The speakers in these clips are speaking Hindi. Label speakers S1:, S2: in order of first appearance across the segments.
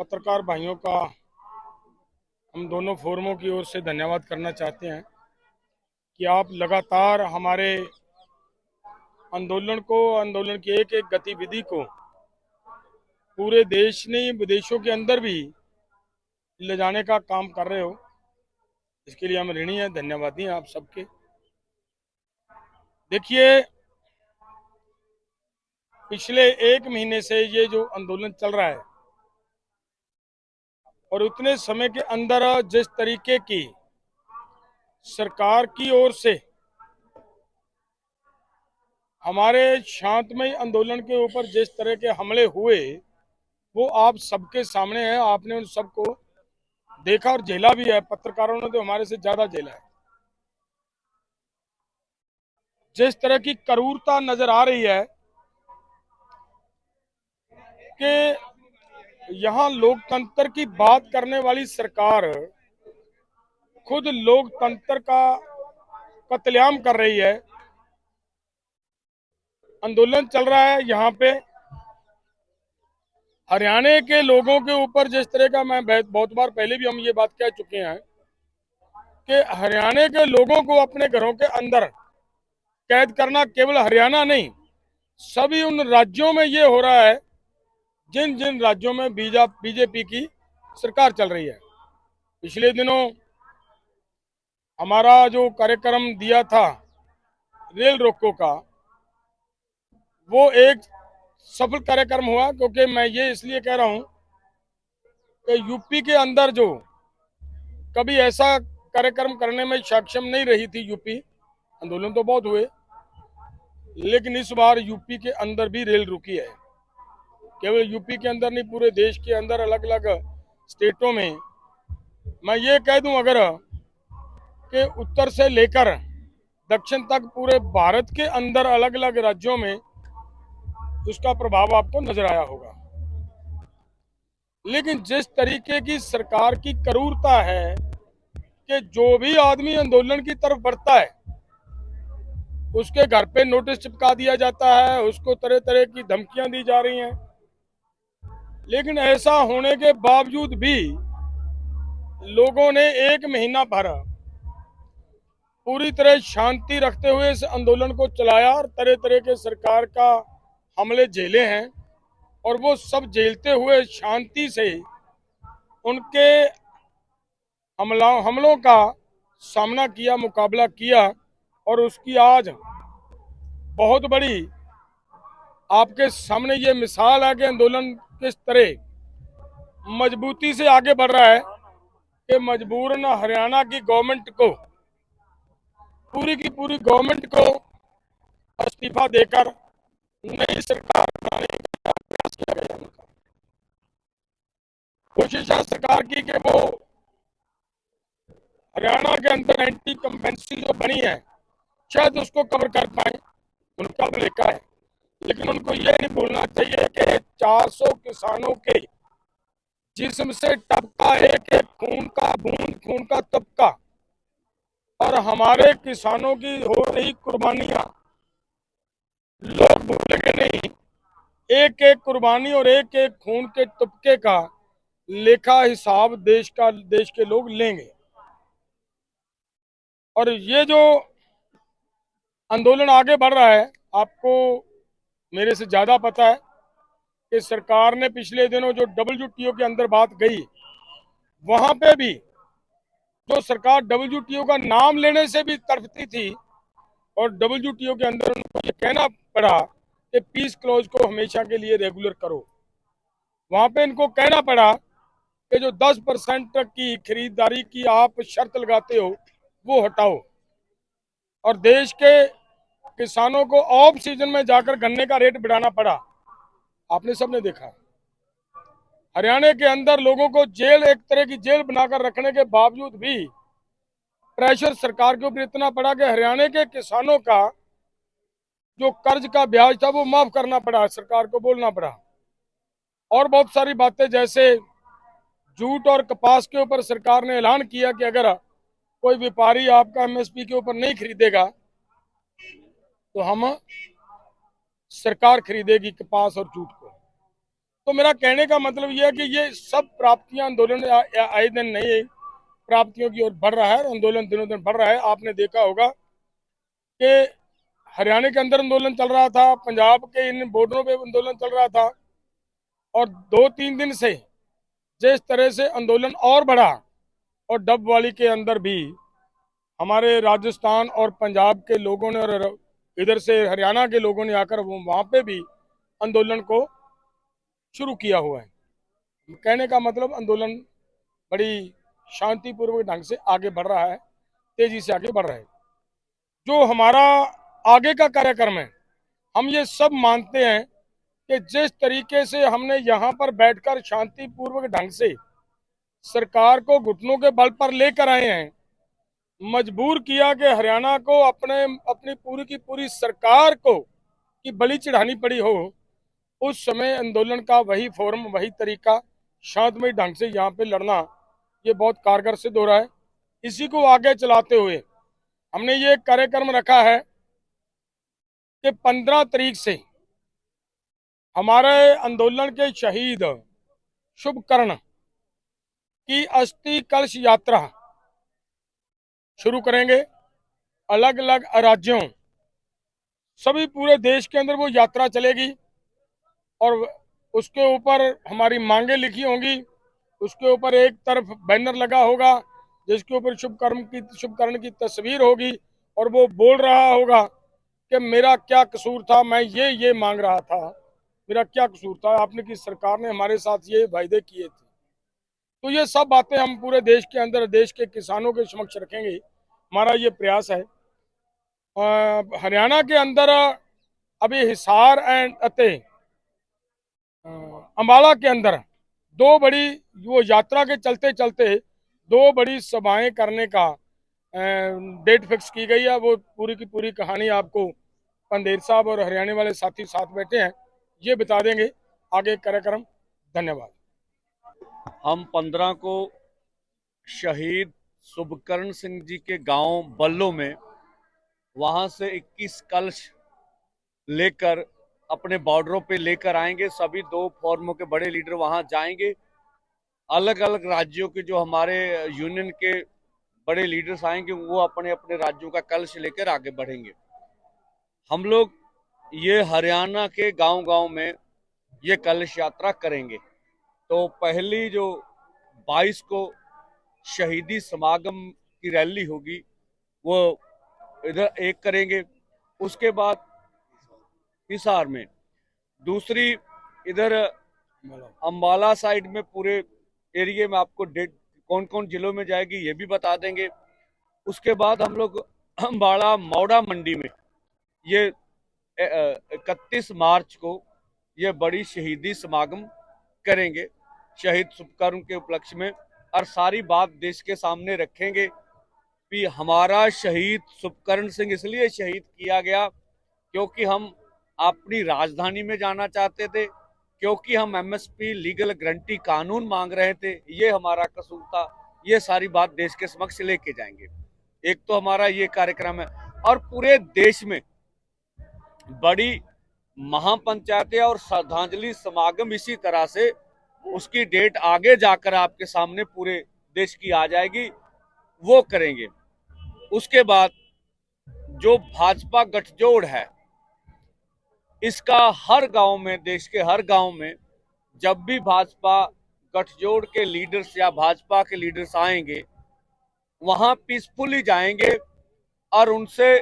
S1: पत्रकार भाइयों का हम दोनों फोरमों की ओर से धन्यवाद करना चाहते हैं कि आप लगातार हमारे आंदोलन की एक एक गतिविधि को पूरे देश नहीं विदेशों के अंदर भी ले जाने का काम कर रहे हो। इसके लिए हम ऋणी हैं, धन्यवादी हैं आप सबके। देखिए, पिछले एक महीने से ये जो आंदोलन चल रहा है और उतने समय के अंदर जिस तरीके की सरकार की ओर से हमारे शांतमय आंदोलन के ऊपर जिस तरह के हमले हुए वो आप सबके सामने है। आपने उन सबको देखा और झेला भी है। पत्रकारों ने तो हमारे से ज्यादा झेला है। जिस तरह की क्रूरता नजर आ रही है कि यहाँ लोकतंत्र की बात करने वाली सरकार खुद लोकतंत्र का कत्लेआम कर रही है। आंदोलन चल रहा है यहाँ पे हरियाणा के लोगों के ऊपर जिस तरह का, मैं बहुत बार पहले भी हम ये बात कह चुके हैं कि हरियाणा के लोगों को अपने घरों के अंदर कैद करना केवल हरियाणा नहीं, सभी उन राज्यों में ये हो रहा है जिन जिन राज्यों में बीजेपी की सरकार चल रही है। पिछले दिनों हमारा जो कार्यक्रम दिया था रेल रोको का, वो एक सफल कार्यक्रम हुआ। क्योंकि मैं ये इसलिए कह रहा हूं कि यूपी के अंदर जो कभी ऐसा कार्यक्रम करने में सक्षम नहीं रही थी यूपी, आंदोलन तो बहुत हुए लेकिन इस बार यूपी के अंदर भी रेल रुकी है। केवल यूपी के अंदर नहीं, पूरे देश के अंदर अलग अलग स्टेटों में, मैं ये कह दूं अगर कि उत्तर से लेकर दक्षिण तक पूरे भारत के अंदर अलग अलग राज्यों में उसका प्रभाव आपको नजर आया होगा। लेकिन जिस तरीके की सरकार की क्रूरता है कि जो भी आदमी आंदोलन की तरफ बढ़ता है उसके घर पे नोटिस चिपका दिया जाता है, उसको तरह तरह की धमकियां दी जा रही हैं। लेकिन ऐसा होने के बावजूद भी लोगों ने एक महीना भर पूरी तरह शांति रखते हुए इस आंदोलन को चलाया और तरह तरह के सरकार का हमले झेले हैं और वो सब झेलते हुए शांति से उनके हमलों का सामना किया, मुकाबला किया। और उसकी आज बहुत बड़ी आपके सामने ये मिसाल है कि आंदोलन किस तरह मजबूती से आगे बढ़ रहा है कि मजबूरन हरियाणा की गवर्नमेंट को, पूरी की पूरी गवर्नमेंट को इस्तीफा देकर नई सरकार बनाने का प्रयास किया गया। उनका कोशिश है सरकार की कि वो हरियाणा के अंदर एंटी कंपेंसी जो बनी है शायद उसको कवर कर पाए, उनका लेखा है। लेकिन उनको ये नहीं भूलना चाहिए कि 400 किसानों के जिस्म से टपका एक एक खून का बूंद, खून का तबका, और हमारे किसानों की हो रही कुर्बानियां लोग भूलेंगे नहीं। एक एक कुर्बानी और एक एक खून के तुपके का लेखा हिसाब देश के लोग लेंगे। और ये जो आंदोलन आगे बढ़ रहा है, आपको मेरे से ज्यादा पता है कि सरकार ने पिछले दिनों जो WTO के अंदर बात गई, वहां पे भी जो सरकार WTO का नाम लेने से भी तड़पती थी और WTO के अंदर उनको ये कहना पड़ा कि पीस क्लॉज को हमेशा के लिए रेगुलर करो, वहां पे इनको कहना पड़ा कि जो 10% की खरीदारी की आप शर्त लगाते हो वो हटाओ। और देश के किसानों को ऑफ सीजन में जाकर गन्ने का रेट बढ़ाना पड़ा। आपने सबने देखा हरियाणा के अंदर लोगों को जेल, एक तरह की जेल बनाकर रखने के बावजूद भी प्रेशर सरकार के ऊपर इतना पड़ा कि हरियाणा के किसानों का जो कर्ज का ब्याज था वो माफ करना पड़ा, सरकार को बोलना पड़ा। और बहुत सारी बातें, जैसे जूट और कपास के ऊपर सरकार ने ऐलान किया कि अगर कोई व्यापारी आपका MSP के ऊपर नहीं खरीदेगा तो हम सरकार खरीदेगी कपास और जूट को। तो मेरा कहने का मतलब यह है कि ये सब प्राप्तियां आंदोलन आए दिन नहीं प्राप्तियों की ओर बढ़ रहा है, आंदोलन दिनों दिन बढ़ रहा है। आपने देखा होगा कि हरियाणा के अंदर आंदोलन चल रहा था, पंजाब के इन बॉर्डरों पे आंदोलन चल रहा था, और 2-3 दिन से जिस तरह से आंदोलन और बढ़ा, और डबवाली के अंदर भी हमारे राजस्थान और पंजाब के लोगों ने और इधर से हरियाणा के लोगों ने आकर वो वहां पे भी आंदोलन को शुरू किया हुआ है। कहने का मतलब आंदोलन बड़ी शांतिपूर्वक ढंग से आगे बढ़ रहा है, तेजी से आगे बढ़ रहा है। जो हमारा आगे का कार्यक्रम है, हम ये सब मानते हैं कि जिस तरीके से हमने यहाँ पर बैठकर शांतिपूर्वक ढंग से सरकार को घुटनों के बल पर लेकर आए हैं, मजबूर किया कि हरियाणा को अपनी पूरी की पूरी सरकार को की बलि चढ़ानी पड़ी हो, उस समय आंदोलन का वही फोरम, वही तरीका, शांतमय ढंग से यहाँ पे लड़ना, ये बहुत कारगर सिद्ध हो रहा है। इसी को आगे चलाते हुए हमने ये कार्यक्रम रखा है कि 15 तारीख से हमारे आंदोलन के शहीद शुभकर्ण की अस्थि कलश यात्रा शुरू करेंगे। अलग अलग राज्यों, सभी पूरे देश के अंदर वो यात्रा चलेगी, और उसके ऊपर हमारी मांगे लिखी होंगी। उसके ऊपर एक तरफ बैनर लगा होगा जिसके ऊपर शुभकर्ण की तस्वीर होगी, और वो बोल रहा होगा कि मेरा क्या कसूर था, मैं ये मांग रहा था, मेरा क्या कसूर था, आपने की सरकार ने हमारे साथ ये वायदे किए थे। तो ये सब बातें हम पूरे देश के अंदर, देश के किसानों के समक्ष रखेंगे। हमारा ये प्रयास है। हरियाणा के अंदर अभी हिसार एंड अम्बाला के अंदर दो बड़ी, वो यात्रा के चलते चलते दो बड़ी सभाएं करने का डेट फिक्स की गई है। वो पूरी की पूरी कहानी आपको पंदेर साहब और हरियाणा वाले साथी साथ बैठे हैं, ये बता देंगे आगे कार्यक्रम। धन्यवाद।
S2: हम 15 को शहीद शुभकर्ण सिंह जी के गांव बल्लो में, वहां से 21 कलश लेकर अपने बॉर्डरों पे लेकर आएंगे। सभी 2 फोरमों के बड़े लीडर वहां जाएंगे। अलग अलग राज्यों के जो हमारे यूनियन के बड़े लीडर्स आएंगे, वो अपने अपने राज्यों का कलश लेकर आगे बढ़ेंगे। हम लोग ये हरियाणा के गांव गांव में ये कलश यात्रा करेंगे। तो पहली जो 22 को शहीदी समागम की रैली होगी, वो इधर एक करेंगे। उसके बाद हिसार में दूसरी, इधर अम्बाला साइड में पूरे एरिया में आपको डेट कौन कौन जिलों में जाएगी ये भी बता देंगे। उसके बाद हम लोग अम्बाड़ा मौड़ा मंडी में ये 31 मार्च को ये बड़ी शहीदी समागम करेंगे शहीद शुभकर्ण के उपलक्ष्य में, और सारी बात देश के सामने रखेंगे कि हमारा शहीद शुभकर्ण सिंह इसलिए शहीद किया गया क्योंकि हम अपनी राजधानी में जाना चाहते थे, क्योंकि हम एमएसपी लीगल गारंटी कानून मांग रहे थे, ये हमारा कसूर था। ये सारी बात देश के समक्ष लेके जाएंगे। एक तो हमारा ये कार्यक्रम है, और पूरे देश में बड़ी महापंचायतें और श्रद्धांजलि समागम इसी तरह से उसकी डेट आगे जाकर आपके सामने पूरे देश की आ जाएगी, वो करेंगे। उसके बाद जो भाजपा गठजोड़ है, इसका हर गांव में, देश के हर गांव में जब भी भाजपा गठजोड़ के लीडर्स या भाजपा के लीडर्स आएंगे, वहां पीसफुली जाएंगे और उनसे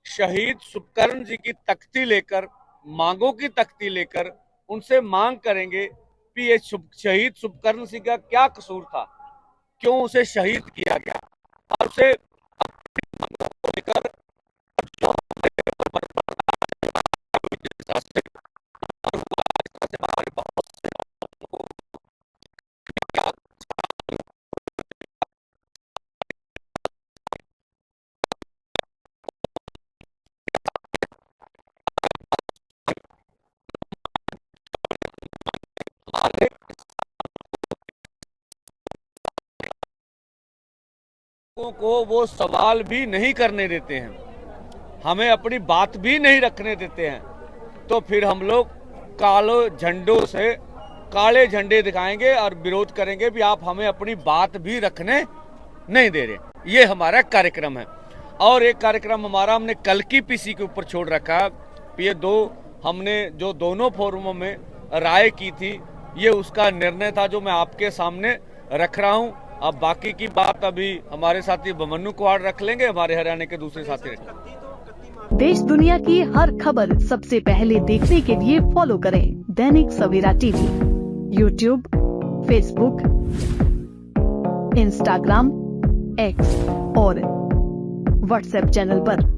S2: शहीद शुभकर्ण जी की तख्ती लेकर, मांगों की तख्ती लेकर उनसे मांग करेंगे कि ये शहीद शुभकर्ण सिंह का क्या कसूर था, क्यों उसे शहीद किया गया, और उसे अपनी मांगों को लेकर जो को वो सवाल भी नहीं करने देते हैं, हमें अपनी बात भी नहीं रखने देते हैं। तो फिर हम लोग कालो झंडों से काले झंडे दिखाएंगे और विरोध करेंगे भी आप हमें अपनी बात भी रखने नहीं दे रहे। ये हमारा कार्यक्रम है। और एक कार्यक्रम हमारा हमने कल की पीसी के ऊपर छोड़ रखा है। ये हमने जो दोनों फोरमों में राय की थी, ये उसका निर्णय था जो मैं आपके सामने रख रहा हूं। अब बाकी की बात अभी हमारे साथी बमन्नू कुहाड़ रख लेंगे, हमारे हरियाणा के दूसरे साथी रख लेंगे।
S3: देश दुनिया की हर खबर सबसे पहले देखने के लिए फॉलो करें Dainik Savera TV, YouTube, Facebook, Instagram, X और व्हाट्सएप चैनल पर।